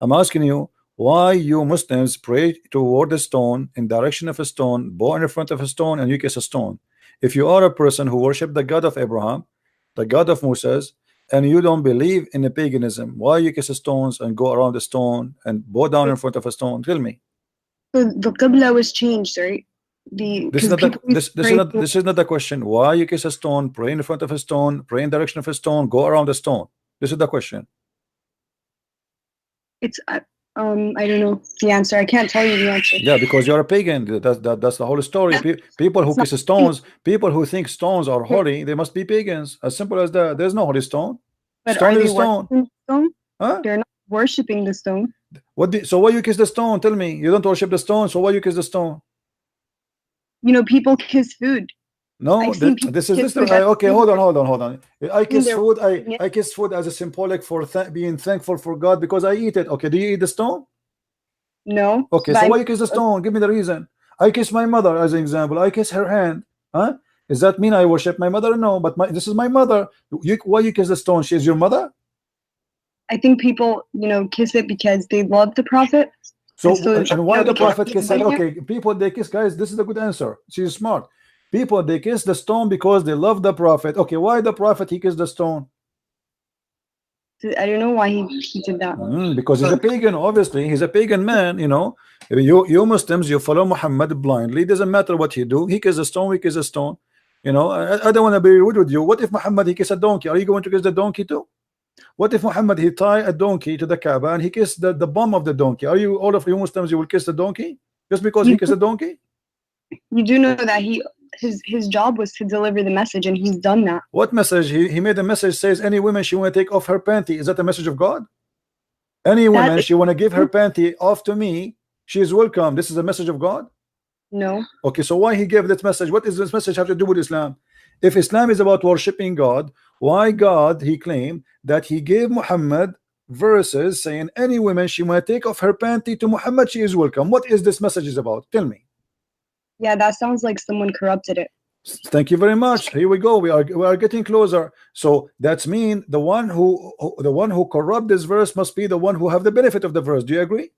I'm asking you why you Muslims pray toward a stone, in direction of a stone, bow in front of a stone, and you kiss a stone. If you are a person who worship the God of Abraham, the God of Moses, and you don't believe in the paganism, why you kiss stones and go around the stone and bow down in front of a stone? Tell me. So the qibla was changed, right? This is Because not the people used to pray to, this is not the question. Why you kiss a stone, pray in front of a stone, pray in direction of a stone, go around the stone? This is the question. it's I don't know the answer. I can't tell you the answer. Yeah, because you're a pagan. That's the whole story. People who It's not kiss stones, people who think stones are holy, they must be pagans. As simple as that. There's no holy stone. but Stone are is they a stone. worshiping the stone? Huh? They're not worshiping the stone. So why you kiss the stone? Tell me. You don't worship the stone, so why you kiss the stone? You know, people kiss food. No, I've seen people this is kiss this. food that's Okay, hold on. I and kiss they're food. worshiping it. I kiss food as a symbolic for being thankful for God because I eat it. Okay, do you eat the stone? No, Okay, but so I why mean, you kiss the stone? Give me the reason. I kiss my mother as an example. I kiss her hand. Huh? Does that mean I worship my mother? No, but this is my mother. Why you kiss the stone? She is your mother. I think people, kiss it because they love the prophet, and So so and why the because prophet he's kiss it? doing it. Okay, people they kiss, guys. This is a good answer. She's smart. People they kiss the stone because they love the prophet. Okay, why the prophet he kissed the stone? I don't know why he did that. Because he's a pagan. Obviously, he's a pagan man. You Muslims, you follow Muhammad blindly. Doesn't matter what he do. He kiss a stone. We kiss a stone. I don't want to be rude with you. What if Muhammad he kiss a donkey? Are you going to kiss the donkey too? What if Muhammad he tie a donkey to the Kaaba and he kissed the bum of the donkey? Are you all of you Muslims you will kiss the donkey just because he You kissed a donkey? you do know that his job was to deliver the message, and he's done that. What message? He made a message says any woman she want to take off her panty. Is that a message of God? Any That woman is she want to give her panty off to me, she is welcome. This is a message of God. no. Okay, so why he gave that message? What does this message have to do with Islam? If Islam is about worshiping God, why God he claimed that he gave Muhammad verses saying any woman she might take off her panty to Muhammad, she is welcome. What is this message is about? Tell me. Yeah, that sounds like someone corrupted it. Thank you very much. Here we go. We are getting closer. So that's mean the one who corrupt this verse must be the one who have the benefit of the verse. Do you agree?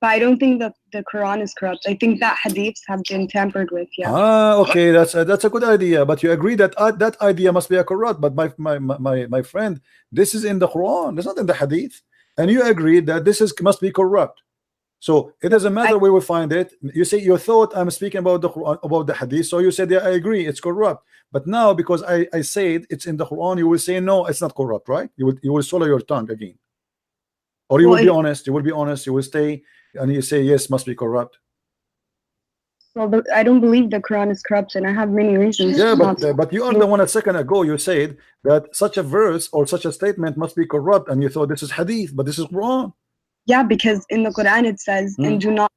But I don't think that the Quran is corrupt. I think that hadiths have been tampered with. Yeah. Okay, that's a good idea. But you agree that that idea must be a corrupt. But my friend, this is in the Quran. It's not in the Hadith. And you agree that this is must be corrupt. So it doesn't matter where we find it. You say you thought I'm speaking about the Quran, about the Hadith. So you said yeah, I agree, it's corrupt. But now because I said it's in the Quran, you will say no, it's not corrupt, right? You will swallow your tongue again, or you will Well, be honest. You will be honest. You will stay and you say yes, must be corrupt. I don't believe the Quran is corrupt, and I have many reasons Yeah, not to. but you are the one a second ago you said that such a verse or such a statement must be corrupt, and you thought this is hadith, but this is Quran. Yeah, because in the Quran it says, and do not,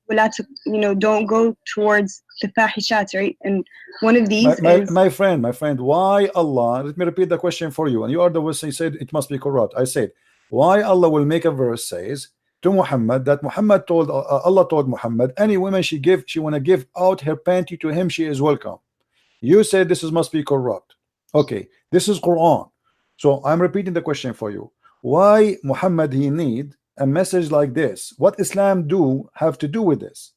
don't go towards the fahishat, right? And one of these is My friend, why Allah? Let me repeat the question for you. And you are the one who said it must be corrupt. I said, why Allah will make a verse says to Muhammad that Muhammad told Allah told Muhammad any woman she want to give out her panty to him, she is welcome. You said this is must be corrupt. Okay, this is Quran. So I'm repeating the question for you. Why Muhammad he need a message like this? What Islam do have to do with this?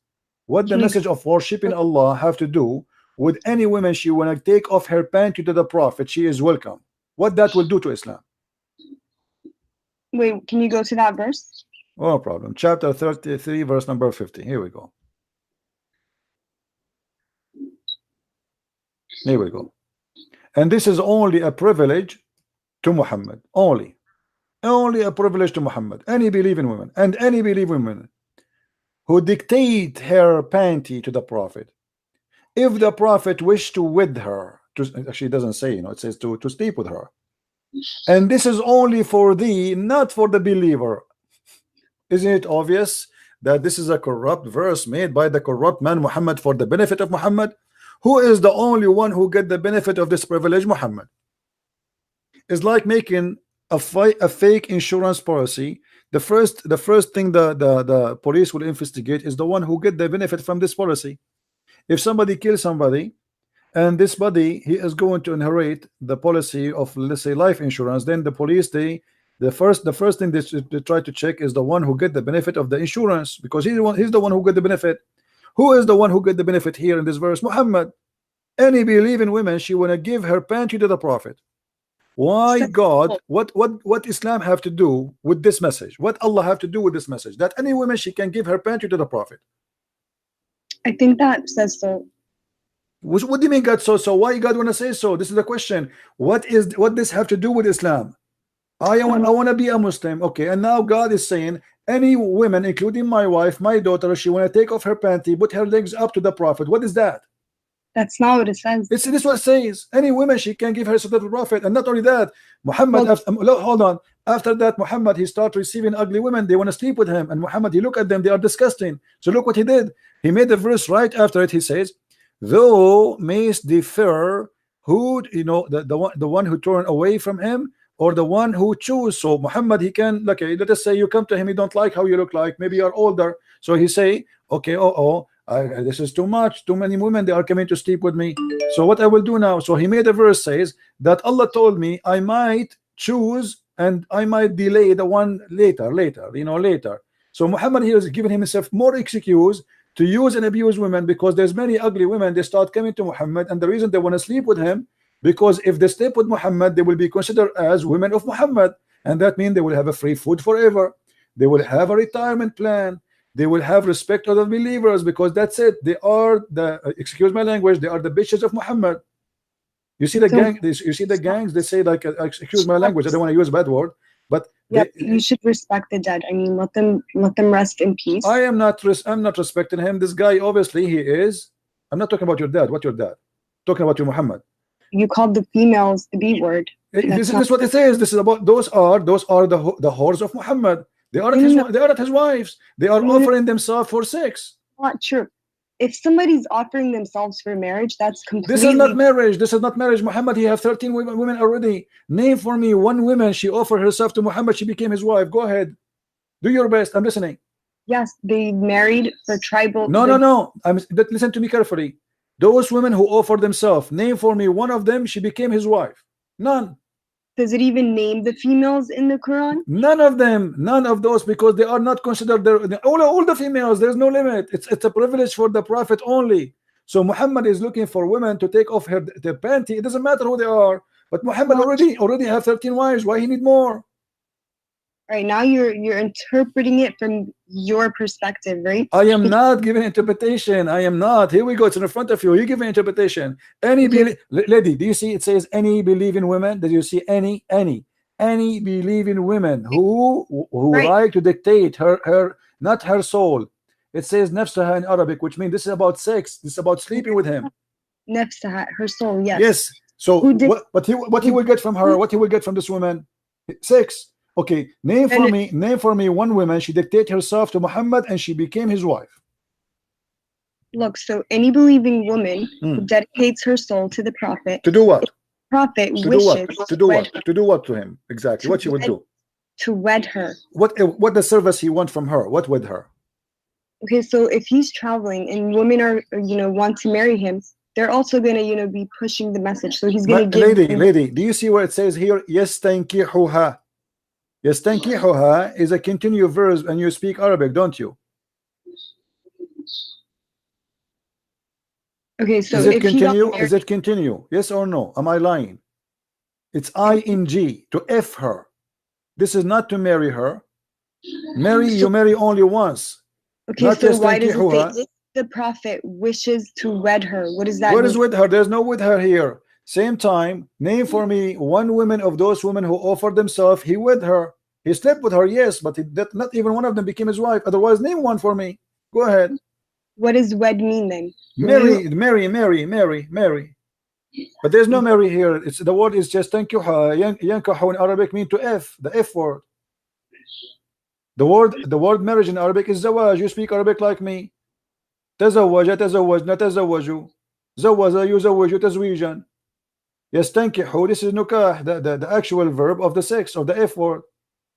What the can you message of worshiping Allah have to do with any woman she want to take off her panty to the Prophet? She is welcome. What that will do to Islam? wait? Can you go to that verse? No problem. Chapter 33, verse number 50. Here we go. Here we go. And this is only a privilege to Muhammad. Only a privilege to Muhammad. Any believing woman and any believing woman who dictate her panty to the Prophet. If the Prophet wished to wed her, actually it doesn't say, it says to sleep with her. And this is only for thee, not for the believer. Isn't it obvious that this is a corrupt verse made by the corrupt man Muhammad for the benefit of Muhammad? Who is the only one who get the benefit of this privilege? Muhammad. It's like making a fake insurance policy. The first thing the police will investigate is the one who get the benefit from this policy. If somebody kills somebody and this body he is going to inherit the policy of, let's say, life insurance, then the police they The first thing they try to check is the one who get the benefit of the insurance, because he's the one who get the benefit. Who is the one who get the benefit here in this verse? Muhammad. Any believing woman, she wanna give her panty to the Prophet. Why God? What Islam have to do with this message? What Allah have to do with this message? That any woman she can give her panty to the Prophet. I think that says so. What do you mean God so? Why God wanna say so? This is the question. What this have to do with Islam? I want to be a Muslim, okay, and now God is saying any woman, including my wife, my daughter, she want to take off her panty, put her legs up to the Prophet. What is that? That's not what it says. This is what it says. Any woman, she can give her to the Prophet. And not only that, Muhammad, hold on, after that, Muhammad, he start receiving ugly women. They want to sleep with him, and Muhammad, he look at them, they are disgusting. So look what he did. He made the verse right after it. He says, "Thou mayst defer who, the one who turn away from him, or the one who choose." So Muhammad, he can, okay, let us say you come to him, he don't like how you look like, maybe you're older, so he say, okay, this is too much, too many women, they are coming to sleep with me, so what I will do now? So he made a verse says that Allah told me I might choose and I might delay the one later. So Muhammad here is giving himself more excuse to use and abuse women, because there's many ugly women, they start coming to Muhammad, and the reason they want to sleep with him, because if they sleep with Muhammad, they will be considered as women of Muhammad, and that means they will have a free food forever, they will have a retirement plan, they will have respect of the believers, because that's it, they are the, excuse my language, they are the bitches of Muhammad. You see the gangs, they say, like, excuse my language, I don't want to use a bad word, but you should respect the dead. I mean, let them rest in peace. I'm not respecting him. This guy, obviously he is, I'm not talking about your dad. What your dad? Talking about your Muhammad. You called the females the B word. This is what it says. This is about those are the whores of Muhammad. They are not his wives. They are offering themselves for sex. Not true. If somebody's offering themselves for marriage, that's completely. This is not marriage. This is not marriage. Muhammad, he have 13 women already. Name for me one woman she offered herself to Muhammad. She became his wife. Go ahead. Do your best. I'm listening. Yes, they married for tribal. No. Listen to me carefully. Those women who offered themselves, name for me one of them, she became his wife. None. Does it even name the females in the Quran? None of them. None of those, because they are not considered all the females. There's no limit. It's a privilege for the Prophet only. So Muhammad is looking for women to take off their panty. It doesn't matter who they are. But Muhammad already have 13 wives. Why he need more? Right now you're interpreting it from your perspective, right? I am not giving interpretation. I am not. Here we go. It's in front of you. You give an interpretation. Lady, do you see it says any believing women? Did you see any believing women who like to dictate her not her soul? It says nafsaha in Arabic, which means this is about sex. This is about sleeping with him. Nafsaha, her soul. Yes. Yes. So what he will get from her? What he will get from this woman? Sex. Okay, name for me one woman she dictated herself to Muhammad and she became his wife. Look, so any believing woman who dedicates her soul to the Prophet. To do what? Prophet wishes to do what? To do what to him? Exactly. What she would do? To wed her. What the service he want from her? What with her? Okay, so if he's traveling and women are want to marry him, they're also gonna be pushing the message. So he's gonna give. Lady, do you see where it says here? Yes, tankihuha. Yastankihuha is a continuous verse, and you speak Arabic, don't you? Okay, so is it continue? Is it continue? Yes or no? Am I lying? It's ing to f her. This is not to marry her. You marry only once. Okay, so why does it say the Prophet wishes to wed her? What does that mean? What is with her? There's no with her here. Same time, name for me one woman of those women who offered themselves. He wed her. He slept with her, yes, but not even one of them became his wife. Otherwise, name one for me. Go ahead. What does wed mean then? Marry. But there's no marry here. It's the word is just tankihuha. Yankahu in Arabic mean to f, the f word. The word marriage in Arabic is zawaj. You speak Arabic like me. تزوج تزوجنا تزوجوا زوج يزوج تزويجا. Yastankihu, this is nukah, the actual verb of the sex of the f word.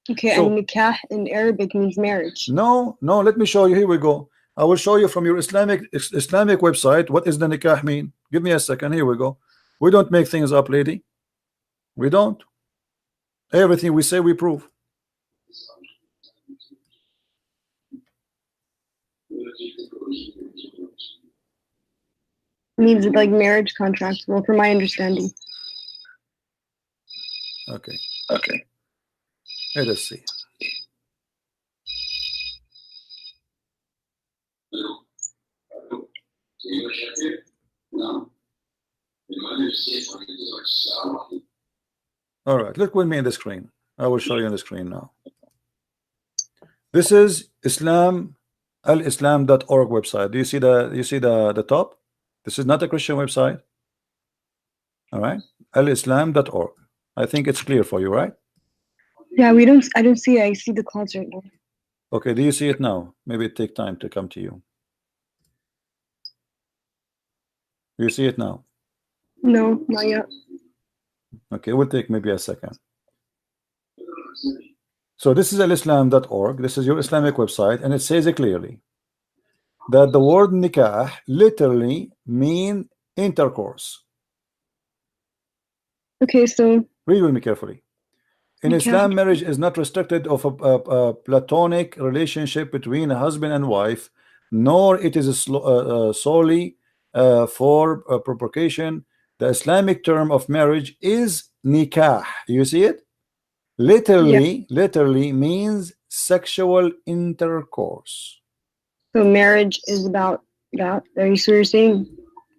Okay, so, and nikah in Arabic means marriage. No, let me show you. Here we go. I will show you from your Islamic website what is the nikah mean. Give me a second. Here we go. We don't make things up, lady. We don't. Everything we say, we prove. Means like marriage contracts. Well, from my understanding. Okay. Okay. Let us see. All right, look with me in the screen. I will show you on the screen now. This is alislam.org website. Do you see the top? This is not a Christian website. All right, alislam.org. I think it's clear for you, right? Yeah, I don't see it. I see the clouds right now. Okay, do you see it now? Maybe it take time to come to you. Do you see it now? No, not yet. Okay, it will take maybe a second. So this is alislam.org. This is your Islamic website, and it says it clearly that the word nikah literally mean intercourse. Okay, so read with me carefully. In Islam, marriage is not restricted of a platonic relationship between a husband and wife, nor it is solely for procreation. The Islamic term of marriage is nikah. You see it? Literally means sexual intercourse. So marriage is about that. Are you so you're saying?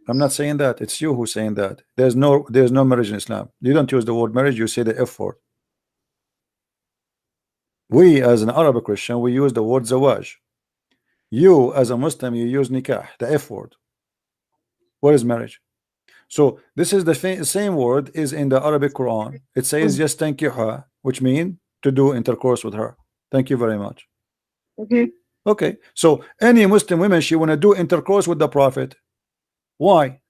I'm not saying that. It's you who's saying that. There's no marriage in Islam. You don't use the word marriage. You say the F word. We as an Arab Christian, we use the word zawaj. You as a Muslim, you use nikah, the F word. What is marriage? So this is the same word is in the Arabic Quran. It says yastankiha, which means to do intercourse with her. Thank you very much. Okay, so any Muslim women, she want to do intercourse with the Prophet. Why?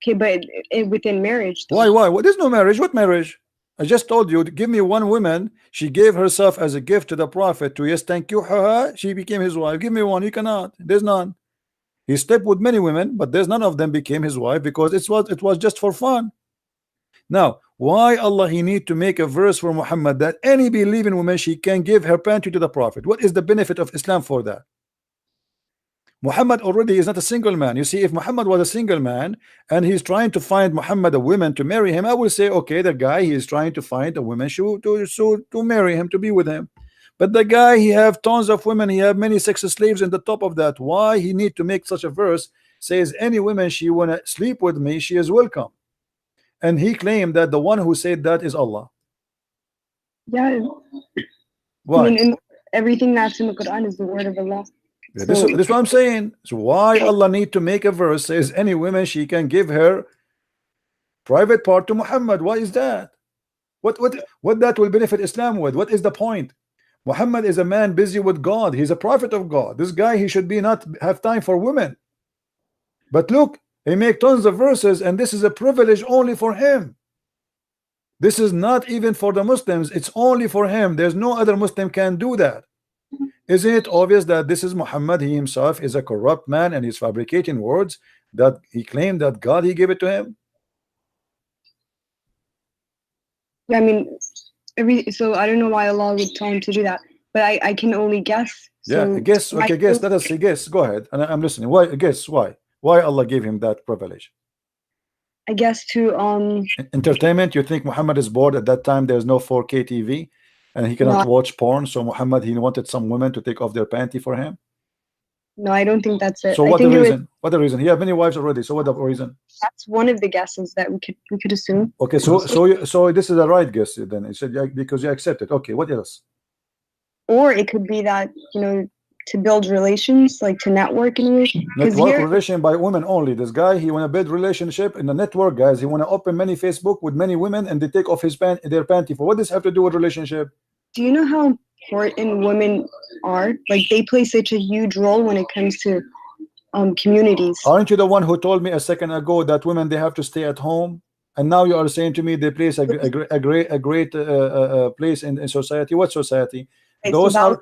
Okay, but within marriage though. Why? Well, there's no marriage. What marriage? I just told you, give me one woman. She gave herself as a gift to the Prophet to yastankiha. She became his wife. Give me one. You cannot. There's none. He slept with many women, but there's none of them became his wife because it was just for fun. Now, why Allah he need to make a verse for Muhammad that any believing woman she can give her panty to the Prophet? What is the benefit of Islam for that? Muhammad already is not a single man. You see, if Muhammad was a single man and he's trying to find Muhammad a woman to marry him, I will say, okay, the guy he is trying to find a woman to marry him, to be with him. But the guy, he have tons of women, he have many sex slaves in the top of that. Why he need to make such a verse says any woman she wanna sleep with me, she is welcome. And he claimed that the one who said that is Allah. Yeah. Why? I mean, everything that's in the Quran is the word of Allah. Yeah, this is what I'm saying. So why Allah need to make a verse says any woman she can give her private part to Muhammad? Why is that? What that will benefit Islam with? What is the point? Muhammad is a man busy with God. He's a prophet of God. This guy, he should be not have time for women. But look, he make tons of verses, and this is a privilege only for him. This is not even for the Muslims. It's only for him. There's no other Muslim can do that. Isn't it obvious that this is Muhammad? He himself is a corrupt man, and he's fabricating words that he claimed that God he gave it to him. Yeah, I mean, so I don't know why Allah would tell him to do that, but I can only guess. So yeah, guess. Okay, guess. Let us see. Guess. Go ahead. And I'm listening. Why? Guess why? Why Allah gave him that privilege? I guess to entertainment. You think Muhammad is bored at that time? There's no 4K TV, and he cannot watch porn. So Muhammad, he wanted some women to take off their panty for him. No, I don't think that's it. So what the reason? What the reason? He have many wives already. So what the reason? That's one of the guesses that we could assume. Okay, so this is a right guess then. It said because you accept it. Okay, what else? Or it could be that, you know, to build relations, like to network in a way. Network relation by women only. This guy, he want to build relationship in the network, guys. He want to open many Facebook with many women, and they take off their panty. For what does this have to do with relationship? Do you know how important women are? Like they play such a huge role when it comes to communities. Aren't you the one who told me a second ago that women they have to stay at home? And now you are saying to me they place a great place in society. What society? Those are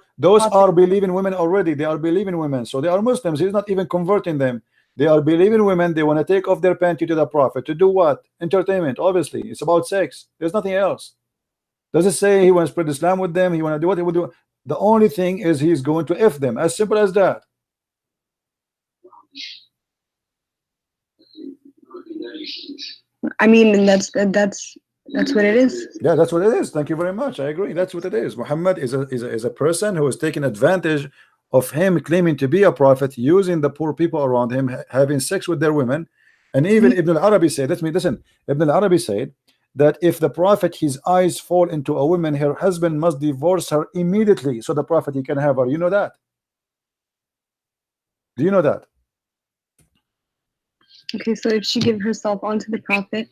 believing women already. They are believing women, so they are Muslims. He's not even converting them. They are believing women. They want to take off their panty to the Prophet to do what? Entertainment. Obviously, it's about sex. There's nothing else. Does it say he want to spread Islam with them? He want to do what he would do? The only thing is he's going to F them. As simple as that. I mean, that's what it is. Yeah, that's what it is. Thank you very much. I agree. That's what it is. Muhammad is a person who is taking advantage of him claiming to be a prophet, using the poor people around him, having sex with their women. And even Ibn al-Arabi said, listen, Ibn al-Arabi said that if the prophet, his eyes fall into a woman, her husband must divorce her immediately so the prophet he can have her. You know that? Do you know that? Okay, so if she give herself onto the prophet,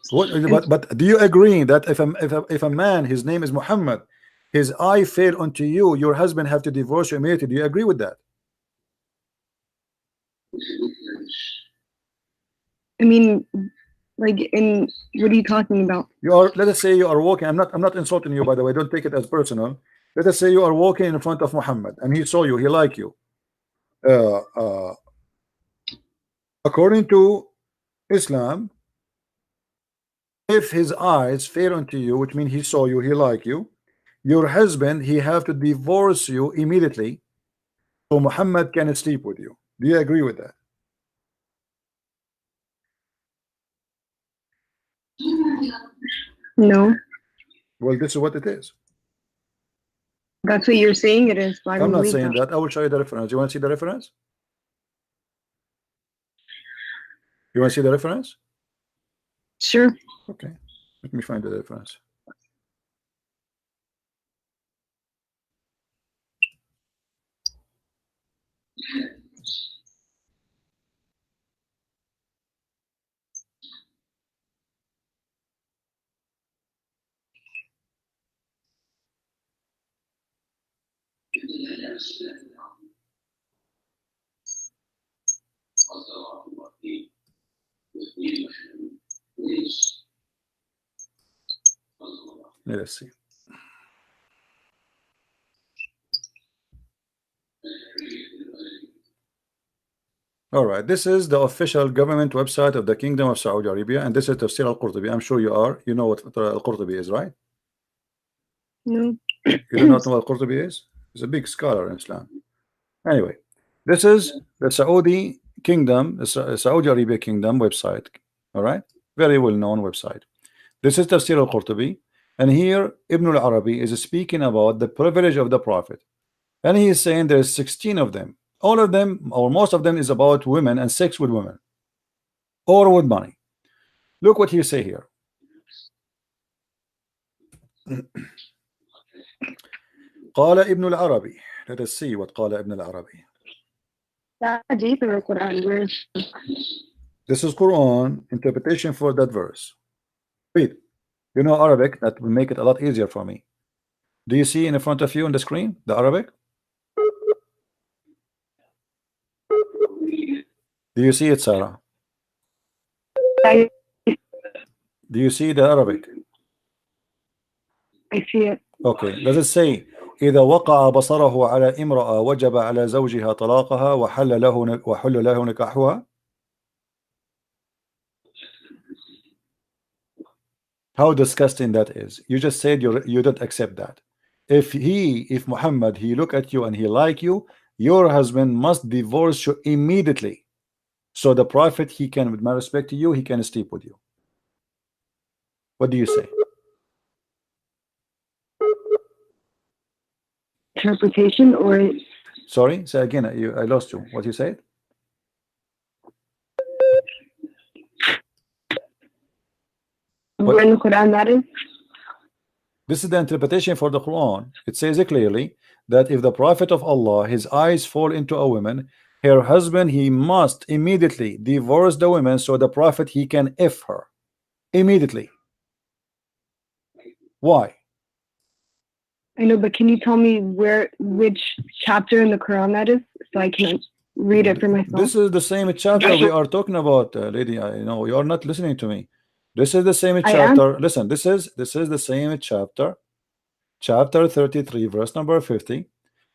but do you agree that if a man, his name is Muhammad, his eye fell onto you, your husband have to divorce you immediately? Do you agree with that? I mean, like, in what are you talking about? You are, let us say you are walking. I'm not insulting you, by the way. Don't take it as personal. Let us say you are walking in front of Muhammad and he saw you, he liked you. According to Islam, if his eyes fell onto you, which means he saw you, he liked you, your husband, he have to divorce you immediately so Muhammad can sleep with you. Do you agree with that? No. Well, this is what it is. That's what you're saying it is. I'm not saying that. I will show you the reference. You want to see the reference? You want to see the reference? Sure. Okay. Let me find the reference. Let's see. All right, this is the official government website of the Kingdom of Saudi Arabia, and this is Tafsir al-Qurtubi. I'm sure you know what al-Qurtubi is, right? No. You do not know what al-Qurtubi is? He's a big scholar in Islam. Anyway, this is the Saudi Kingdom, the Saudi Arabia Kingdom website. All right, very well-known website. This is Tafsir al-Qurtubi, and here Ibn al-Arabi is speaking about the privilege of the Prophet, and he is saying there's 16 of them. All of them, or most of them, is about women and sex with women or with money. Look what he say here. قال ابن العربي. Let us see what قال ابن العربي. Hadith or Quran? Where is This is Quran interpretation for that verse. Read. You know Arabic, that will make it a lot easier for me. Do you see in front of you on the screen the Arabic? Do you see it, Sarah? Do you see the Arabic? I see it. Okay. Does it say إذا وقع بصره على امرأة وجب على زوجها طلاقها وحل له نكاحها? How disgusting that is. You just said you don't accept that. If Muhammad, he look at you and he like you, your husband must divorce you immediately. So the prophet, he can, with my respect to you, he can sleep with you. What do you say? Interpretation or? Sorry, say again. I lost you. What you said? Where in the Quran that is? This is the interpretation for the Quran. It says it clearly that if the Prophet of Allah, his eyes fall into a woman, her husband, he must immediately divorce the woman so the Prophet, he can F her immediately. Why? I know, but can you tell me which chapter in the Quran that is, so I can read it for myself? This is the same chapter we are talking about, lady. I know you are not listening to me. This is the same chapter. Listen, this is the same chapter, chapter 33, verse number 50,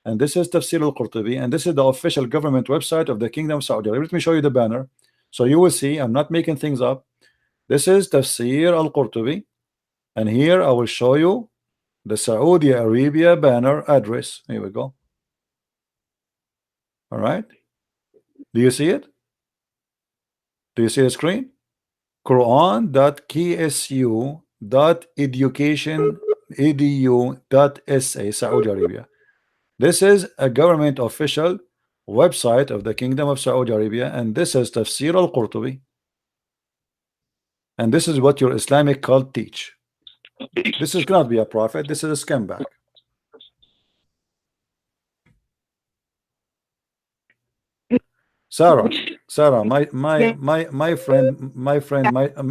and this is Tafsir al-Qurtubi, and this is the official government website of the Kingdom of Saudi Arabia. Let me show you the banner, so you will see I'm not making things up. This is Tafsir al-Qurtubi, and here I will show you the Saudi Arabia banner address. Here we go. All right. Do you see it? Do you see the screen? Quran.ksu.education.edu.sa, Saudi Arabia. This is a government official website of the Kingdom of Saudi Arabia, and this is Tafsir al-Qurtubi. And this is what your Islamic cult teach. This is cannot be a prophet. This is a scumbag. Sarah, my friend,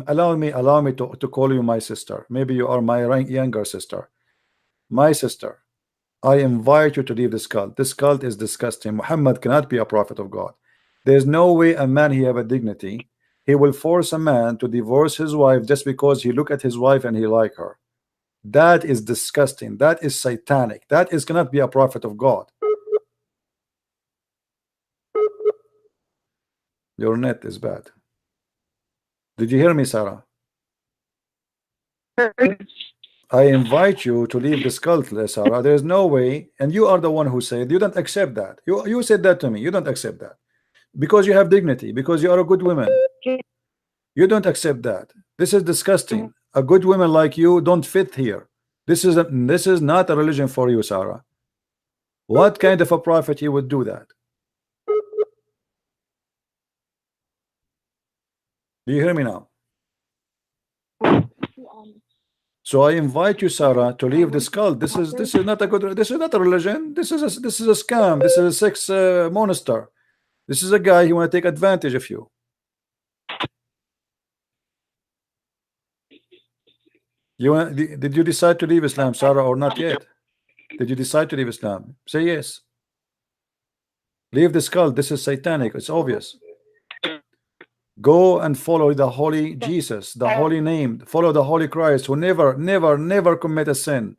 allow me to call you my sister. Maybe you are my younger sister. My sister, I invite you to leave this cult. This cult is disgusting. Muhammad cannot be a prophet of God. There's no way a man he have a dignity. He will force a man to divorce his wife just because he look at his wife and he like her. That is disgusting. That is satanic. That is cannot be a prophet of God. Your net is bad. Did you hear me, Sarah? I invite you to leave this cult, Sarah. There's no way, and you are the one who said you don't accept that. You said that to me. You don't accept that because you have dignity, because you are a good woman. You don't accept that. This is disgusting. A good woman like you don't fit here. This is not a religion for you, Sarah. What kind of a prophet you would do that? Do you hear me now? So I invite you, Sarah, to leave this cult. This is not a good. This is not a religion. This is a scam. This is a sex monster. This is a guy who want to take advantage of you. Did you decide to leave Islam, Sarah, or not yet? Did you decide to leave Islam? Say yes. Leave this cult. This is satanic. It's obvious. Go and follow the holy Jesus, the holy name. Follow the holy Christ who never commit a sin.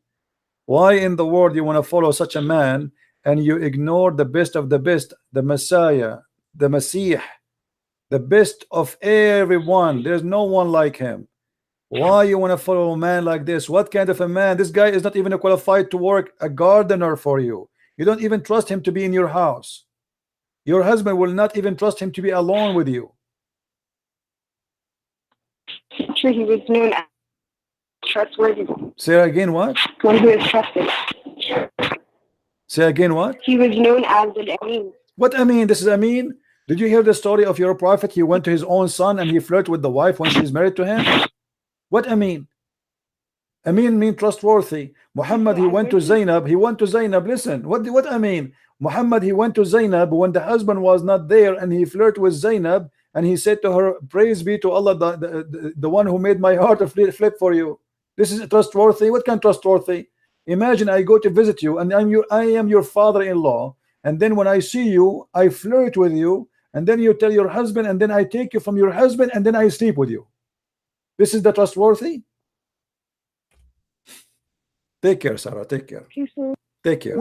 Why in the world you want to follow such a man and you ignore the best of the best, the Messiah, the Messiah, the best of everyone? There's no one like him. Why you want to follow a man like this? What kind of a man? This guy is not even qualified to work a gardener for you. You don't even trust him to be in your house. Your husband will not even trust him to be alone with you. Sure, he was known as trustworthy. Say again what? One who is trusted. Say again what? He was known as an Amin. What Amin? This is Amin. Did you hear the story of your prophet? He went to his own son and he flirted with the wife when she's married to him. What Amin? Amin means trustworthy. Muhammad, he went to Zainab. He went to Zainab. Listen, what Amin? Muhammad, he went to Zainab when the husband was not there and he flirted with Zainab and he said to her, praise be to Allah, the one who made my heart flip for you. This is trustworthy. What kind of trustworthy? Imagine I go to visit you and I am your father-in-law, and then when I see you, I flirt with you, and then you tell your husband, and then I take you from your husband, and then I sleep with you. This is the trustworthy? Take care, Sarah. Take care. Take care.